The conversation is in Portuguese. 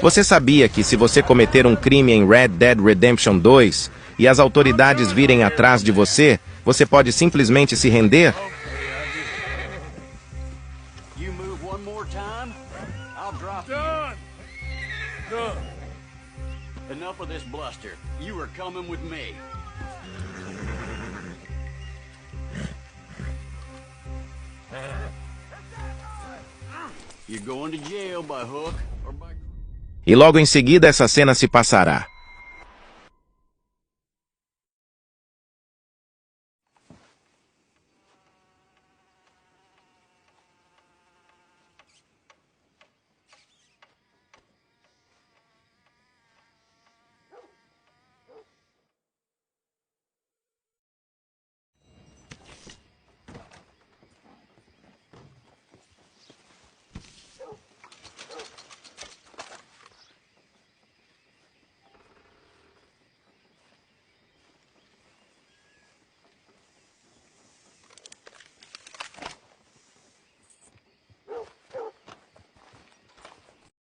Você sabia que se você cometer crime em Red Dead Redemption 2 e as autoridades virem atrás de você, você pode simplesmente se render? Enough of this bluster. You are coming with me. You're going to jail by hook or by... E logo em seguida essa cena se passará.